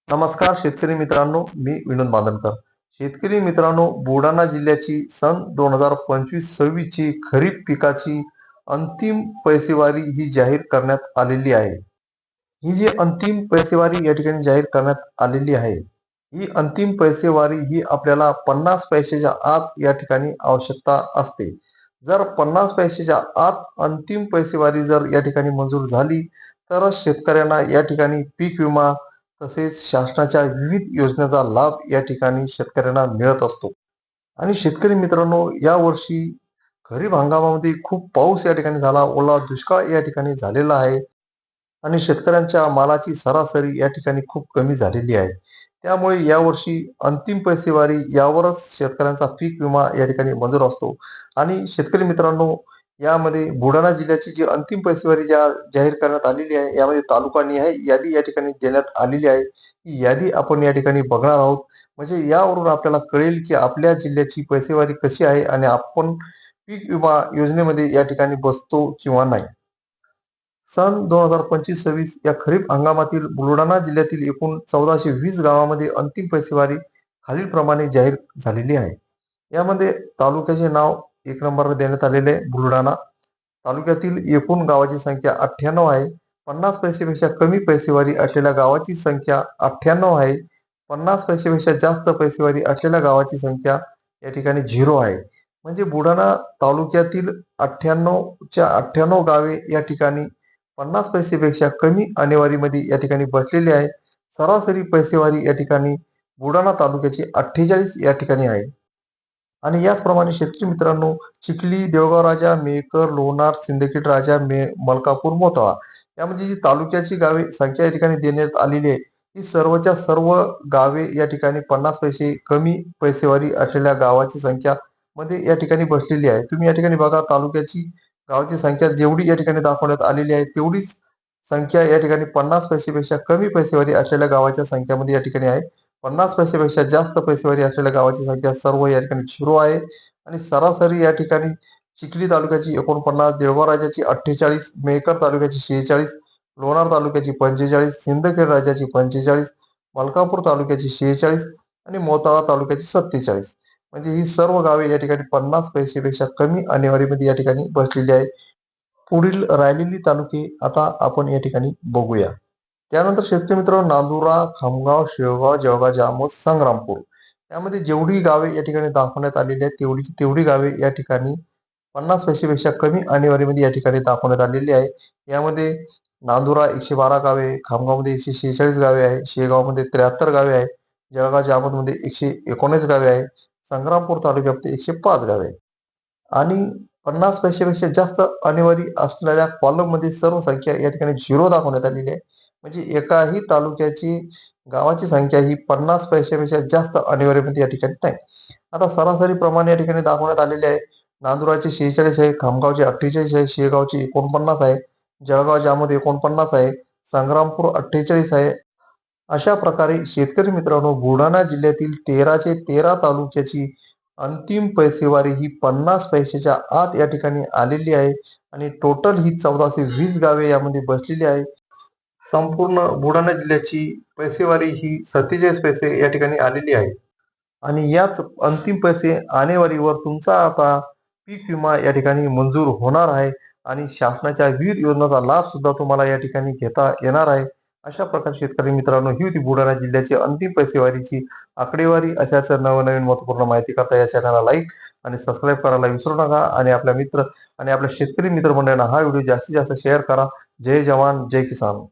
नमस्कार शेतकरी मित्रांनो, मी विनोद बांधनकर. शेतकरी मित्रांनो, बुलढाणा जिल्ह्याची सन 2025-26 ची खरीप पिकाची अंतिम पैसेवारी ही जाहीर करण्यात आलेली आहे. ही जी अंतिम पैसेवारी या ठिकाणी जाहीर करण्यात आलेली आहे, ही अंतिम पैसेवारी ही आपल्याला 50 पैशाच्या आत या ठिकाणी आवश्यकता असते. जर 50 पैशाच्या आत अंतिम पैसेवारी जर या ठिकाणी मंजूर झाली, तरच शेतकऱ्यांना या ठिकाणी पीक विमा तसेच शासनाच्या विविध योजनेचा लाभ या ठिकाणी शेतकऱ्यांना मिळत असतो. आणि शेतकरी मित्रांनो, यावर्षी खरीप हंगामामध्ये खूप पाऊस या ठिकाणी झाला, ओला दुष्काळ या ठिकाणी झालेला आहे. आणि शेतकऱ्यांच्या मालाची सरासरी या ठिकाणी खूप कमी झालेली आहे. त्यामुळे यावर्षी अंतिम पैसेवारी यावरच शेतकऱ्यांचा पीक विमा या ठिकाणी मंजूर असतो. आणि शेतकरी मित्रांनो, यामध्ये बुलढाणा जिल्ह्याची जी अंतिम पैसेवारी जाहीर करण्यात आलेली आहे, यामध्ये तालुकानिहाय यादी या ठिकाणी देण्यात आलेली आहे. ही यादी आपण या ठिकाणी बघणार आहोत. म्हणजे यावरून आपल्याला कळेल की आपल्या जिल्ह्याची पैसेवारी कशी आहे आणि आपण पीक विमा योजनेमध्ये या ठिकाणी बसतो किंवा नाही. सन 2025-26 या खरीप हंगामातील बुलढाणा जिल्ह्यातील एकूण 1420 गावामध्ये अंतिम पैसेवारी खालीलप्रमाणे जाहीर झालेली आहे. यामध्ये तालुक्याचे नाव 1 नंबरला देण्यात आलेले आहे बुलढाणा. तालुक्यातील एकूण गावाची संख्या 98 आहे. 50 पैसेपेक्षा कमी पैसेवारी असलेल्या गावाची संख्या 98 आहे. 50 पैसेपेक्षा जास्त पैसेवारी असलेल्या गावाची संख्या या ठिकाणी 0 आहे. म्हणजे बुलढाणा तालुक्यातील 98च्या 98 गावे या ठिकाणी 50 पैसेपेक्षा कमी आणेवारीमध्ये या ठिकाणी बसलेली आहे. सरासरी पैसेवारी या ठिकाणी बुलढाणा तालुक्याची 48 या ठिकाणी आहे. आणि याचप्रमाणे शेतकरी मित्रांनो, चिखली, देवगाव राजा, मेहकर, लोणार, सिंदखेड राजा, मलकापूर, मोताळा यामध्ये जी तालुक्याची गावे संख्या या ठिकाणी देण्यात आलेली आहे, ही सर्वच्या सर्व गावे या ठिकाणी 50 पैसे कमी पैसेवारी असलेल्या गावाची संख्या मध्ये या ठिकाणी बसलेली आहे. तुम्ही या ठिकाणी बघा, तालुक्याची गावाची संख्या जेवढी या ठिकाणी दाखवण्यात आलेली आहे, तेवढीच संख्या या ठिकाणी 50 पैसेपेक्षा कमी पैसेवारी असलेल्या गावाच्या संख्यामध्ये या ठिकाणी आहे. 50 पैसेपेक्षा जास्त पैसेवारी असलेल्या गावाची संख्या सर्व या ठिकाणी 0 आहे. आणि सरासरी या ठिकाणी चिखली तालुक्याची 49, देवगाव राजाची 48, मेहकर तालुक्याची 46, लोणार तालुक्याची 45, सिंदखेड राजाची 45, मलकापूर तालुक्याची 46 आणि मोताळा तालुक्याची 47. म्हणजे ही सर्व गावे या ठिकाणी 50 पैसेपेक्षा कमी आणेवारीमध्ये या ठिकाणी बसलेली आहे. पुढील राहिलेली तालुके आता आपण या ठिकाणी बघूया. त्यानंतर शेतकरी मित्रांनो, नांदुरा, खामगाव, शेवगाव, जळगाव, जामोद, संग्रामपूर यामध्ये जेवढी गावे या ठिकाणी दाखवण्यात आलेली आहेत, तेवढी गावे या ठिकाणी 50 पैसेपेक्षा कमी आणेवारीमध्ये या ठिकाणी दाखवण्यात आलेली आहे. यामध्ये नांदुरा 112 गावे, खामगावमध्ये 146 गावे आहे, शेगावमध्ये 73 गावे आहे, जळगाव जामोदमध्ये 119 गावे आहे, संग्रामपूर तालुक्यामध्ये 105 गावे आहे. आणि 50 पैशापेक्षा जास्त आणेवारी असलेल्या कॉलममध्ये सर्व संख्या या ठिकाणी 0 दाखवण्यात आलेली आहे. म्हणजे एकाही तालुक्याची गावाची संख्या ही 50 पैशापेक्षा जास्त आणेवारीमध्ये या ठिकाणी नाही. आता सरासरी प्रमाणे या ठिकाणी दाखवण्यात आलेले आहे. नांदुराचे 46 आहे, खामगावचे 48 आहे, शेगावचे 49 आहे, जळगाव जामोद 49 आहे, संग्रामपूर 48 आहे. अशा प्रकारे शेतकरी मित्रांनो, बुलढाणा जिल्ह्यातील 13चे 13 तालुक्याची अंतिम पैसेवारी ही 50 पैशाच्या आत या ठिकाणी आलेली आहे. आणि टोटल ही 1420 गावे यामध्ये बसलेली आहे. संपूर्ण बुलढाणा जिल्ह्याची पैसेवारी ही 47 पैसे या ठिकाणी आलेली आहे. आणि याच अंतिम पैसे आणेवारीवर तुमचा आता पीक विमा या ठिकाणी मंजूर होणार आहे. आणि शासनाच्या विविध योजनांचा लाभ सुद्धा तुम्हाला या ठिकाणी घेता येणार आहे. अशा प्रकारे शेतकरी मित्रांनो, ही होती बुलढाणा जिल्ह्याची अंतिम पैसेवारीची आकडेवारी. अशाच नवनवीन महत्त्वपूर्ण माहिती करता या चॅनलला लाईक आणि सबस्क्राईब करायला विसरू नका. आणि आपल्या मित्र आणि आपल्या शेतकरी मित्रमंडळींना हा व्हिडिओ जास्तीत जास्त शेअर करा. जय जवान, जय किसान.